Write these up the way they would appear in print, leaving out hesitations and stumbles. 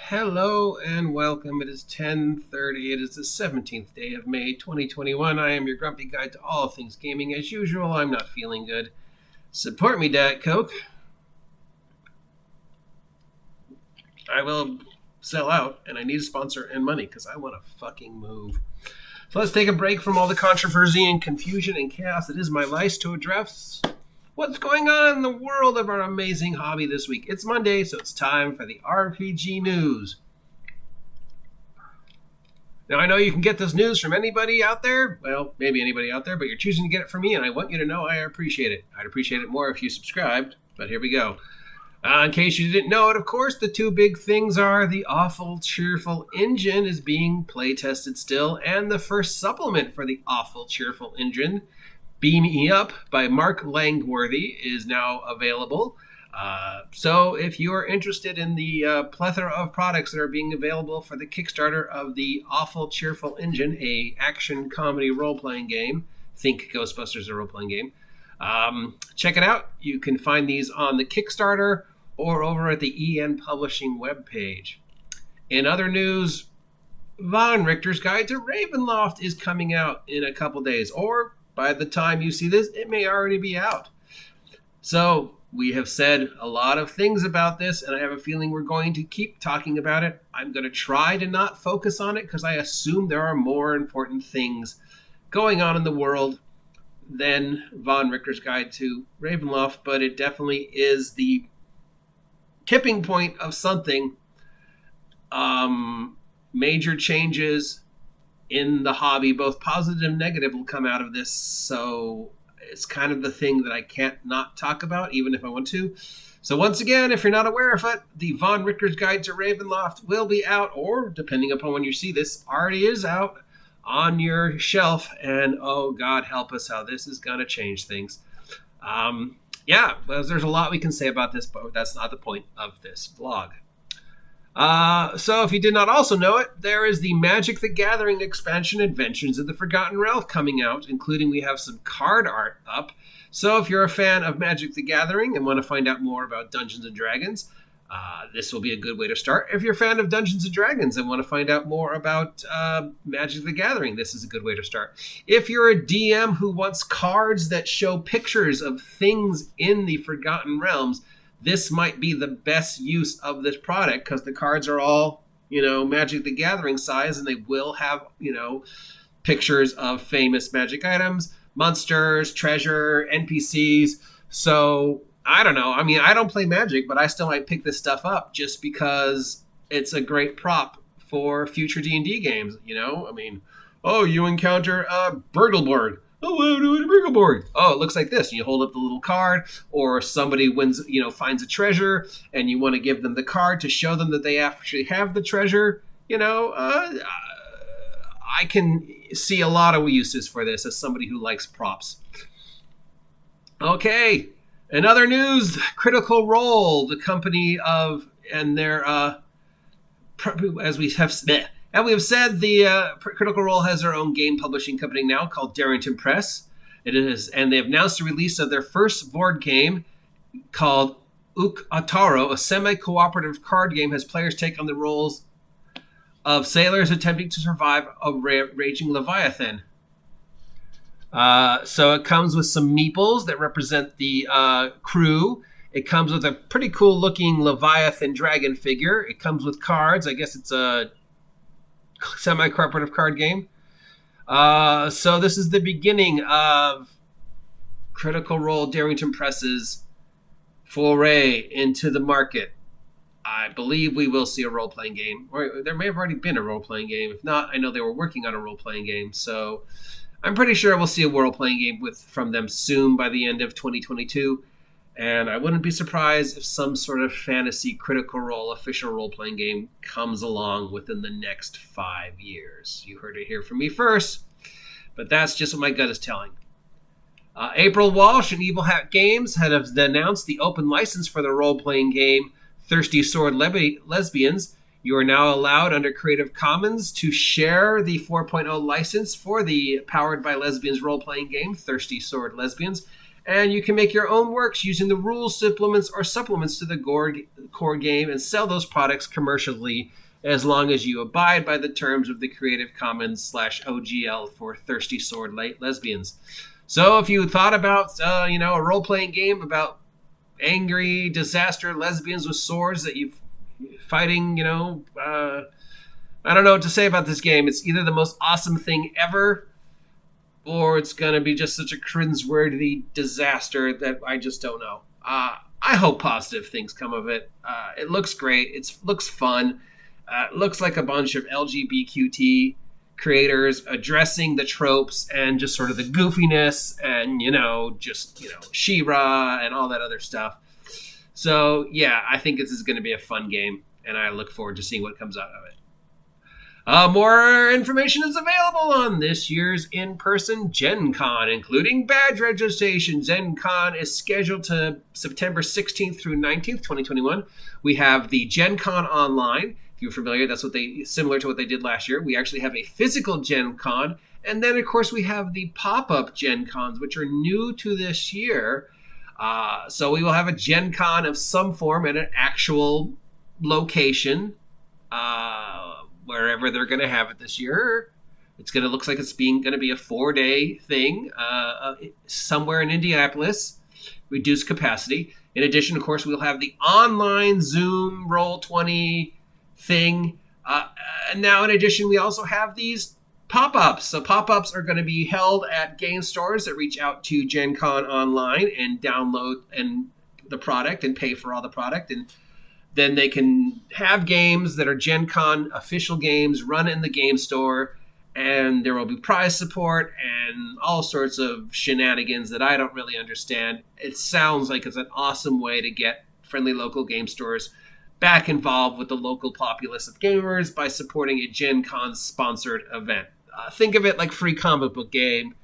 Hello and welcome. It is 10:30. It is the 17th day of May 2021. I am your grumpy guide to all things gaming. As usual, I'm not feeling good. Support me, Diet Coke. I will sell out, and I need a sponsor and money because I want to fucking move. So let's take a break from all the controversy and confusion and chaos that is my life to address what's going on in the world of our amazing hobby this week. It's Monday, so it's time for the RPG news. Now, I know you can get this news from anybody out there. Well, maybe anybody out there, but you're choosing to get it from me, and I want you to know I appreciate it. I'd appreciate it more if you subscribed, but here we go. In case you didn't know it, of course, the two big things are the Awful Cheerful Engine is being play-tested still, and the first supplement for the Awful Cheerful Engine, Beam Me Up by Mark Langworthy, is now available. So if you are interested in the plethora of products that are being available for the Kickstarter of the Awful Cheerful Engine, a action comedy role-playing game, think Ghostbusters, a role-playing game, check it out. You can find these on the Kickstarter or over at the EN Publishing webpage. In other news, Von Richter's Guide to Ravenloft is coming out in a couple days, or by the time you see this, it may already be out. So we have said a lot of things about this, and I have a feeling we're going to keep talking about it. I'm going to try to not focus on it because I assume there are more important things going on in the world than Von Richter's Guide to Ravenloft, but it definitely is the tipping point of something. Major changes in the hobby, both positive and negative, will come out of this. So it's kind of the thing that I can't not talk about, even if I want to. So once again, if you're not aware of it, the Von Richter's Guide to Ravenloft will be out, or depending upon when you see this, already is out on your shelf. And oh, God help us how this is going to change things. Well, there's a lot we can say about this, but that's not the point of this vlog. So if you did not also know it, there is the Magic the Gathering expansion Adventures of the Forgotten Realm coming out, including we have some card art up. So if you're a fan of Magic the Gathering and want to find out more about Dungeons & Dragons, this will be a good way to start. If you're a fan of Dungeons & Dragons and want to find out more about Magic the Gathering, this is a good way to start. If you're a DM who wants cards that show pictures of things in the Forgotten Realms, this might be the best use of this product because the cards are all, Magic the Gathering size, and they will have, pictures of famous magic items, monsters, treasure, NPCs. So I don't know. I mean, I don't play Magic, but I still might pick this stuff up just because it's a great prop for future D&D games. You encounter a Burgleborg. Oh, Burgleborg. Oh, it looks like this. You hold up the little card, or somebody wins, finds a treasure, and you want to give them the card to show them that they actually have the treasure. I can see a lot of uses for this as somebody who likes props. Okay. In other news, Critical Role, the company of, and their, as we have said, the Critical Role has their own game publishing company now called Darrington Press. And they have announced the release of their first board game called Uk Ataro, a semi-cooperative card game as players take on the roles of sailors attempting to survive a raging leviathan. So it comes with some meeples that represent the crew. It comes with a pretty cool looking Leviathan dragon figure. It comes with cards. I guess it's a semi-cooperative card game. So this is the beginning of Critical Role Darrington Press's foray into the market. I believe we will see a role-playing game. Or there may have already been a role-playing game. If not, I know they were working on a role-playing game. So I'm pretty sure we'll see a role-playing game from them soon by the end of 2022. And I wouldn't be surprised if some sort of fantasy Critical Role official role-playing game comes along within the next 5 years. You heard it here from me first, but that's just what my gut is telling. April Walsh and Evil Hat Games have announced the open license for the role-playing game Thirsty Sword Lesbians. You are now allowed under Creative Commons to share the 4.0 license for the Powered by Lesbians role-playing game Thirsty Sword Lesbians. And you can make your own works using the rules, supplements, or supplements to the core game and sell those products commercially as long as you abide by the terms of the Creative Commons /OGL for thirsty sword lesbians. So if you thought about, a role-playing game about angry disaster lesbians with swords that you fighting, I don't know what to say about this game. It's either the most awesome thing ever, or it's going to be just such a cringeworthy disaster that I just don't know. I hope positive things come of it. It looks great. It looks fun. It looks like a bunch of LGBTQT creators addressing the tropes and just sort of the goofiness and, She-Ra and all that other stuff. So, yeah, I think this is going to be a fun game, and I look forward to seeing what comes out of it. More information is available on this year's in-person Gen Con, including badge registration. Gen Con is scheduled to September 16th through 19th, 2021. We have the Gen Con Online. If you're familiar, that's similar to what they did last year. We actually have a physical Gen Con. And then, of course, we have the pop-up Gen Cons, which are new to this year. So we will have a Gen Con of some form at an actual location, wherever they're going to have it this year. It's going to look like it's going to be a 4-day thing somewhere in Indianapolis, reduced capacity. In addition, of course, we'll have the online Zoom Roll20 thing. And now, in addition, we also have these pop-ups. So pop-ups are going to be held at game stores that reach out to Gen Con Online and download the product and pay for all the product. And then they can have games that are Gen Con official games run in the game store, and there will be prize support and all sorts of shenanigans that I don't really understand. It sounds like it's an awesome way to get friendly local game stores back involved with the local populace of gamers by supporting a Gen Con sponsored event. Think of it like free comic book game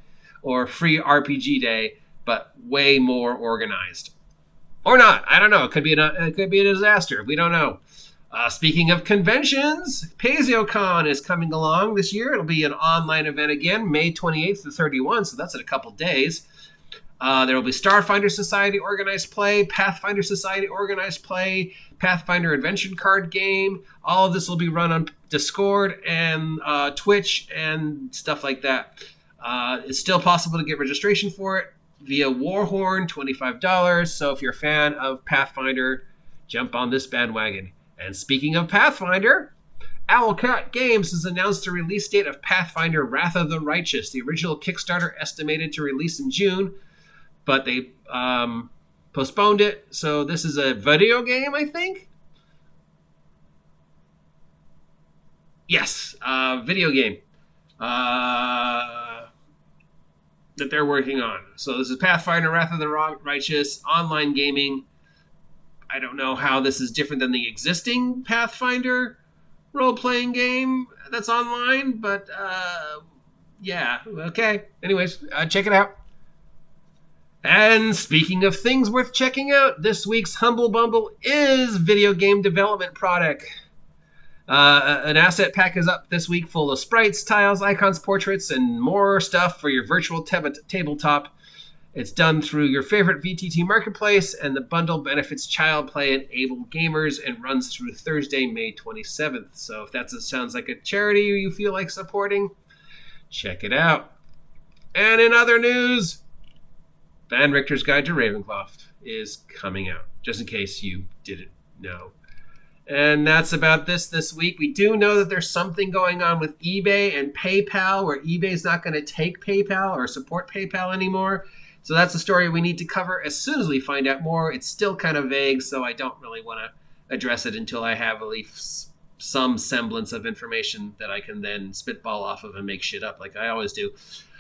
or free RPG day, but way more organized. Or not. I don't know. It could be a disaster. We don't know. Speaking of conventions, Payzocon is coming along this year. It'll be an online event again, May 28th to 31, so that's in a couple days. There will be Starfinder Society organized play, Pathfinder Society organized play, Pathfinder Adventure card game. All of this will be run on Discord and Twitch and stuff like that. It's still possible to get registration for it via Warhorn, $25. So if you're a fan of Pathfinder, jump on this bandwagon. And speaking of Pathfinder, Owlcat Games has announced the release date of Pathfinder Wrath of the Righteous. The original Kickstarter estimated to release in June, but they postponed it. So this is a video game, I think? Yes, video game. That they're working on. So this is Pathfinder Wrath of the Righteous, online gaming. I don't know how this is different than the existing Pathfinder role-playing game that's online, but yeah, okay. Anyways, check it out. And speaking of things worth checking out, this week's Humble Bumble is video game development product. An asset pack is up this week full of sprites, tiles, icons, portraits, and more stuff for your virtual tabletop. It's done through your favorite VTT marketplace, and the bundle benefits child play and able gamers and runs through Thursday, May 27th. So if that sounds like a charity you feel like supporting, check it out. And in other news, Van Richter's Guide to Ravenloft is coming out, just in case you didn't know. And that's about this week. We do know that there's something going on with eBay and PayPal, where eBay's not going to take PayPal or support PayPal anymore. So that's a story we need to cover as soon as we find out more. It's still kind of vague, so I don't really want to address it until I have at least some semblance of information that I can then spitball off of and make shit up like I always do.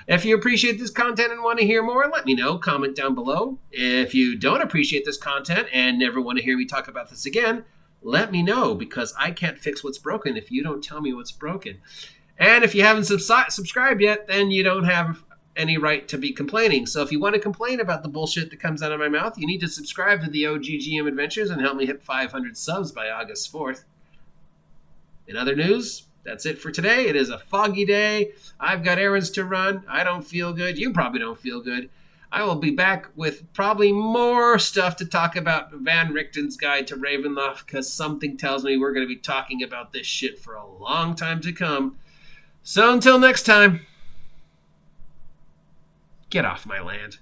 If you appreciate this content and want to hear more, let me know. Comment down below. If you don't appreciate this content and never want to hear me talk about this again, let me know, because I can't fix what's broken if you don't tell me what's broken. And if you haven't subscribed yet, then you don't have any right to be complaining. So if you want to complain about the bullshit that comes out of my mouth, you need to subscribe to the OGGM Adventures and help me hit 500 subs by August 4th. In other news, that's it for today. It is a foggy day. I've got errands to run. I don't feel good. You probably don't feel good. I will be back with probably more stuff to talk about Van Richten's Guide to Ravenloft, because something tells me we're going to be talking about this shit for a long time to come. So until next time, get off my land.